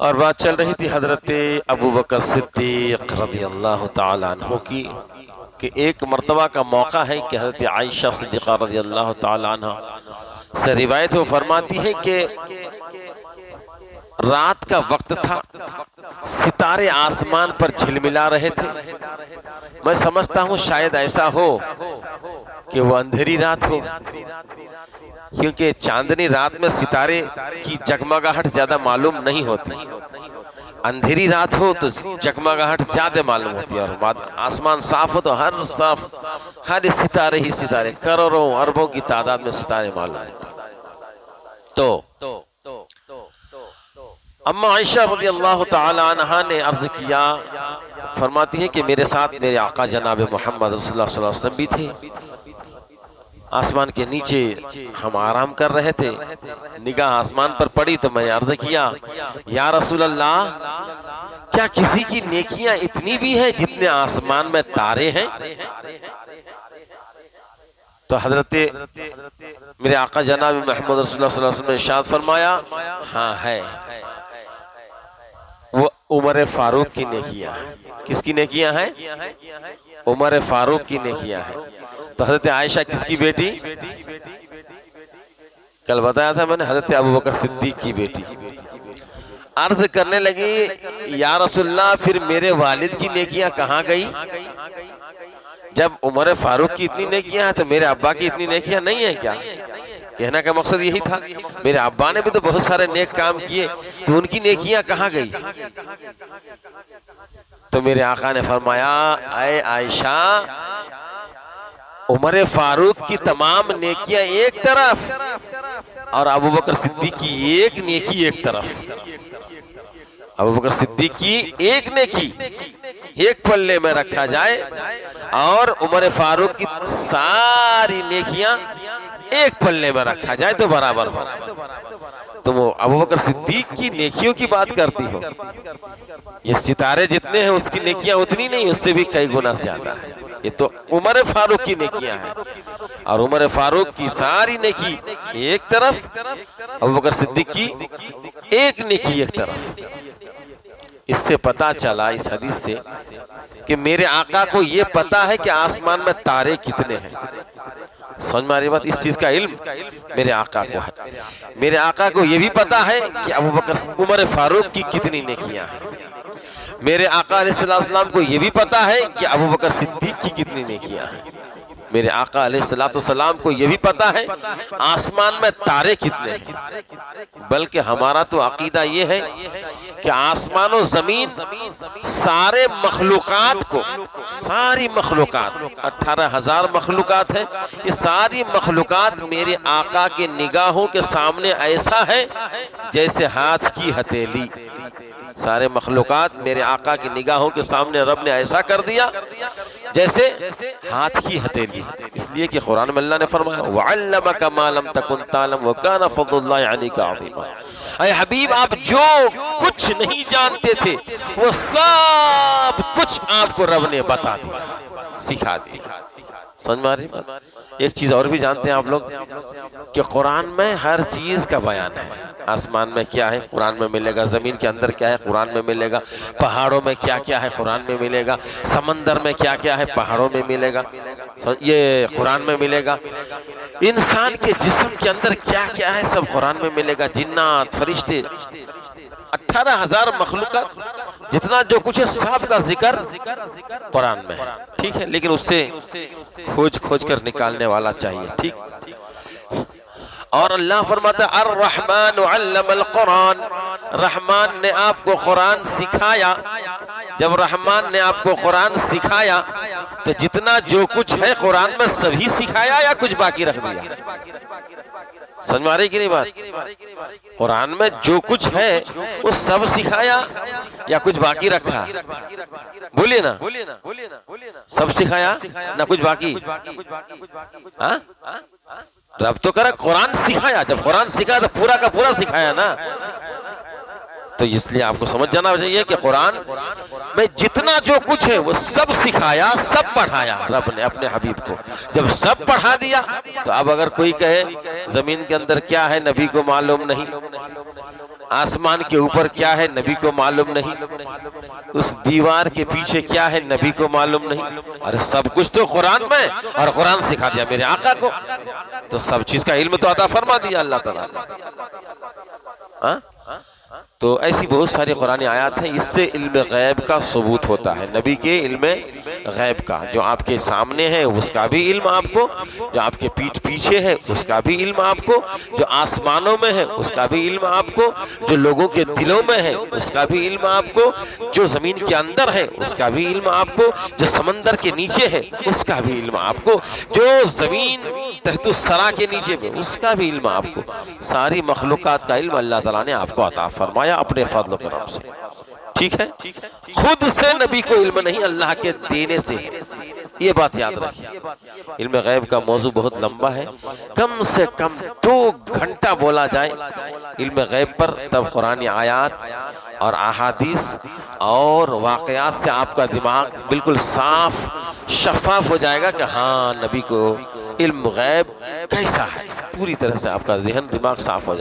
اور بات چل رہی تھی حضرت ابوبکر صدیق رضی اللہ تعالیٰ عنہ کی کہ ایک مرتبہ کا موقع ہے کہ حضرت عائشہ صدیقہ رضی اللہ تعالیٰ عنہ سے روایت وہ فرماتی ہے کہ رات کا وقت تھا، ستارے آسمان پر جھلملا رہے تھے۔ میں سمجھتا ہوں شاید ایسا ہو کہ وہ اندھیری رات ہو، کیونکہ چاندنی رات میں ستارے کی جگمگاہٹ زیادہ معلوم نہیں ہوتی۔ اندھیری رات ہو تو جگمگاہٹ زیادہ معلوم ہوتی ہے، اور آسمان صاف ہو تو ہر ستارے ہی ستارے، کروڑوں اربوں کی تعداد میں ستارے معلوم ہوتے ہیں۔ تو اما عائشہ رضی اللہ تعالی عنہا نے عرض کیا، فرماتی ہے کہ میرے ساتھ میرے آقا جناب محمد رسول اللہ صلی اللہ علیہ وسلم بھی تھے۔ آسمان کے نیچے ہم آرام کر رہے تھے، نگاہ آسمان پر پڑی تو میں نے عرض کیا، یا رسول اللہ، کیا کسی کی نیکیاں اتنی بھی ہیں جتنے آسمان میں تارے ہیں؟ تو حضرت میرے آقا جناب محمد رسول اللہ صلی اللہ علیہ وسلم نے ارشاد فرمایا، ہاں ہے، وہ عمر فاروق کی نیکیاں ہیں۔ کس کی نیکیاں ہیں؟ عمر فاروق کی نیکیاں ہیں۔ تو حضرت عائشہ کس کی بیٹی؟ کل بتایا تھا میں نے، حضرت ابوبکر صدیق کی بیٹی۔ عرض کرنے لگی، یا رسول اللہ، پھر میرے والد کی نیکیاں کہاں گئی؟ جب عمر فاروق کی اتنی نیکیاں ہیں تو میرے ابا کی اتنی نیکیاں نہیں ہیں کیا؟ کہنا کا مقصد یہی تھا، میرے ابا نے بھی تو بہت سارے نیک کام کیے، تو ان کی نیکیاں کہاں گئی؟ تو میرے آقا نے فرمایا، اے عائشہ، عمر فاروق کی تمام نیکیاں ایک طرف اور ابوبکر صدیق کی ایک نیکی ایک طرف۔ ابوبکر صدیق کی ایک نیکی ایک پلے میں رکھا جائے اور عمر فاروق کی ساری نیکیاں ایک پلے میں رکھا جائے تو برابر ہو۔ تم ابوبکر صدیق کی نیکیوں کی بات کرتی ہو، یہ ستارے جتنے ہیں اس کی نیکیاں اتنی نہیں، اس سے بھی کئی گنا زیادہ ہے۔ یہ تو عمر فاروق کی نیکیاں ہیں، اور عمر فاروق کی ساری نیکی ایک طرف، ابوبکر صدیق کی ایک نیکی ایک طرف۔ اس سے پتا چلا، اس حدیث سے، کہ میرے آقا کو یہ پتا ہے کہ آسمان میں تارے کتنے ہیں۔ سمجھ میں آ رہی بات؟ اس چیز کا علم میرے آقا کو ہے۔ میرے آقا کو یہ بھی پتا ہے کہ عمر فاروق کی کتنی نیکیاں ہیں۔ میرے آقا علیہ السلام کو یہ بھی پتا ہے کہ ابوبکر صدیق کی کتنی نیکیاں ہیں۔ میرے آقا علیہ السلام کو یہ بھی پتا ہے آسمان میں تارے کتنے ہیں۔ بلکہ ہمارا تو عقیدہ یہ ہے کہ آسمان و زمین سارے مخلوقات کو، ساری مخلوقات 18,000 مخلوقات ہیں، یہ ساری مخلوقات میرے آقا کے نگاہوں کے سامنے ایسا ہے جیسے ہاتھ کی ہتھیلی۔ سارے مخلوقات میرے آقا کی نگاہوں کے سامنے رب نے ایسا کر دیا جیسے ہاتھ کی ہتھیلی۔ اس لیے کہ قرآن میں اللہ نے فرمایا، وَعَلَّمَكَ مَا لَمْ تَكُنْ تَعْلَمْ وَكَانَ فَضْلُ اللَّهِ عَلَيْكَ عَظِيمًا۔ اے حبیب، آپ جو کچھ نہیں جانتے تھے وہ سب کچھ آپ کو رب نے بتا دیا، سکھا دیا۔ سمجھ میں آ رہی بات؟ ایک چیز اور بھی جانتے ہیں آپ لوگ کہ قرآن میں ہر چیز کا بیان ہے۔ آسمان میں کیا ہے قرآن میں ملے گا، زمین کے اندر کیا ہے قرآن میں ملے گا، پہاڑوں میں کیا کیا ہے قرآن میں ملے گا، سمندر میں کیا کیا ہے پہاڑوں میں ملے گا، یہ قرآن میں ملے گا۔ انسان کے جسم کے اندر کیا کیا ہے سب قرآن میں ملے گا، جنات، فرشتے، 18,000 مخلوقات، جتنا جو کچھ ہے سب کا ذکر قرآن میں ہے، ٹھیک ہے؟ لیکن اس سے کھوج کر نکالنے والا چاہیے، ٹھیک؟ اور اللہ فرماتا ہے، الرحمن علم القرآن، رحمان نے آپ کو قرآن سکھایا۔ جب رحمان نے آپ کو قرآن سکھایا تو جتنا جو کچھ ہے قرآن میں سبھی سکھایا یا کچھ باقی رکھ دیا؟ سمجھ میں آ رہی کہ نہیں بات؟ قرآن میں جو کچھ ہے وہ سب سکھایا یا کچھ باقی رکھا؟ بولیے نا، سب سکھایا نہ کچھ باقی؟ ہاں، رب تو کرا قرآن سکھایا، جب قرآن سکھایا تو پورا کا پورا سکھایا نا۔ تو اس لیے آپ کو سمجھ جانا چاہیے کہ قرآن میں جتنا جو کچھ ہے وہ سب سکھایا، سب پڑھایا رب نے اپنے حبیب کو۔ جب سب پڑھا دیا تو اب اگر کوئی کہے زمین کے اندر کیا ہے نبی کو معلوم نہیں، آسمان کے اوپر کیا ہے نبی کو معلوم نہیں، اس دیوار کے پیچھے کیا ہے نبی کو معلوم نہیں، اور سب کچھ تو قرآن میں، اور قرآن سکھا دیا میرے آقا کو، تو سب چیز کا علم تو عطا فرما دیا اللہ تعالیٰ نے۔ تو ایسی بہت ساری قرآنی آیات ہیں، اس سے علم غیب کا ثبوت ہوتا ہے، نبی کے علم غیب کا، جو آپ کے سامنے ہے اس کا بھی علم آپ کو، جو آپ کے پیٹھ پیچھے ہے اس کا بھی علم آپ کو، جو آسمانوں میں ہے اس کا بھی علم آپ کو، جو لوگوں کے دلوں میں ہے اس کا بھی علم آپ کو، جو زمین کے اندر ہے اس کا بھی علم آپ کو، جو سمندر کے نیچے ہے اس کا بھی علم آپ کو، جو زمین تحت الثری کے نیچے میں اس کا بھی علم آپ کو، ساری مخلوقات کا علم اللہ تعالیٰ نے آپ کو عطا فرمایا اپنے فضل و کرم سے، ٹھیک ہے؟ خود سے نبی کو علم نہیں، اللہ کے دینے سے، یہ بات یاد رکھیے۔ علم غیب کا موضوع بہت لمبا ہے، کم سے کم 2 گھنٹہ بولا جائے علم غیب پر، تب قرآن آیات اور احادیث اور واقعات سے آپ کا دماغ بالکل صاف شفاف ہو جائے گا کہ ہاں نبی کو علم غیب کیسا ہے، پوری طرح سے آپ کا ذہن دماغ صاف ہو جائے گا۔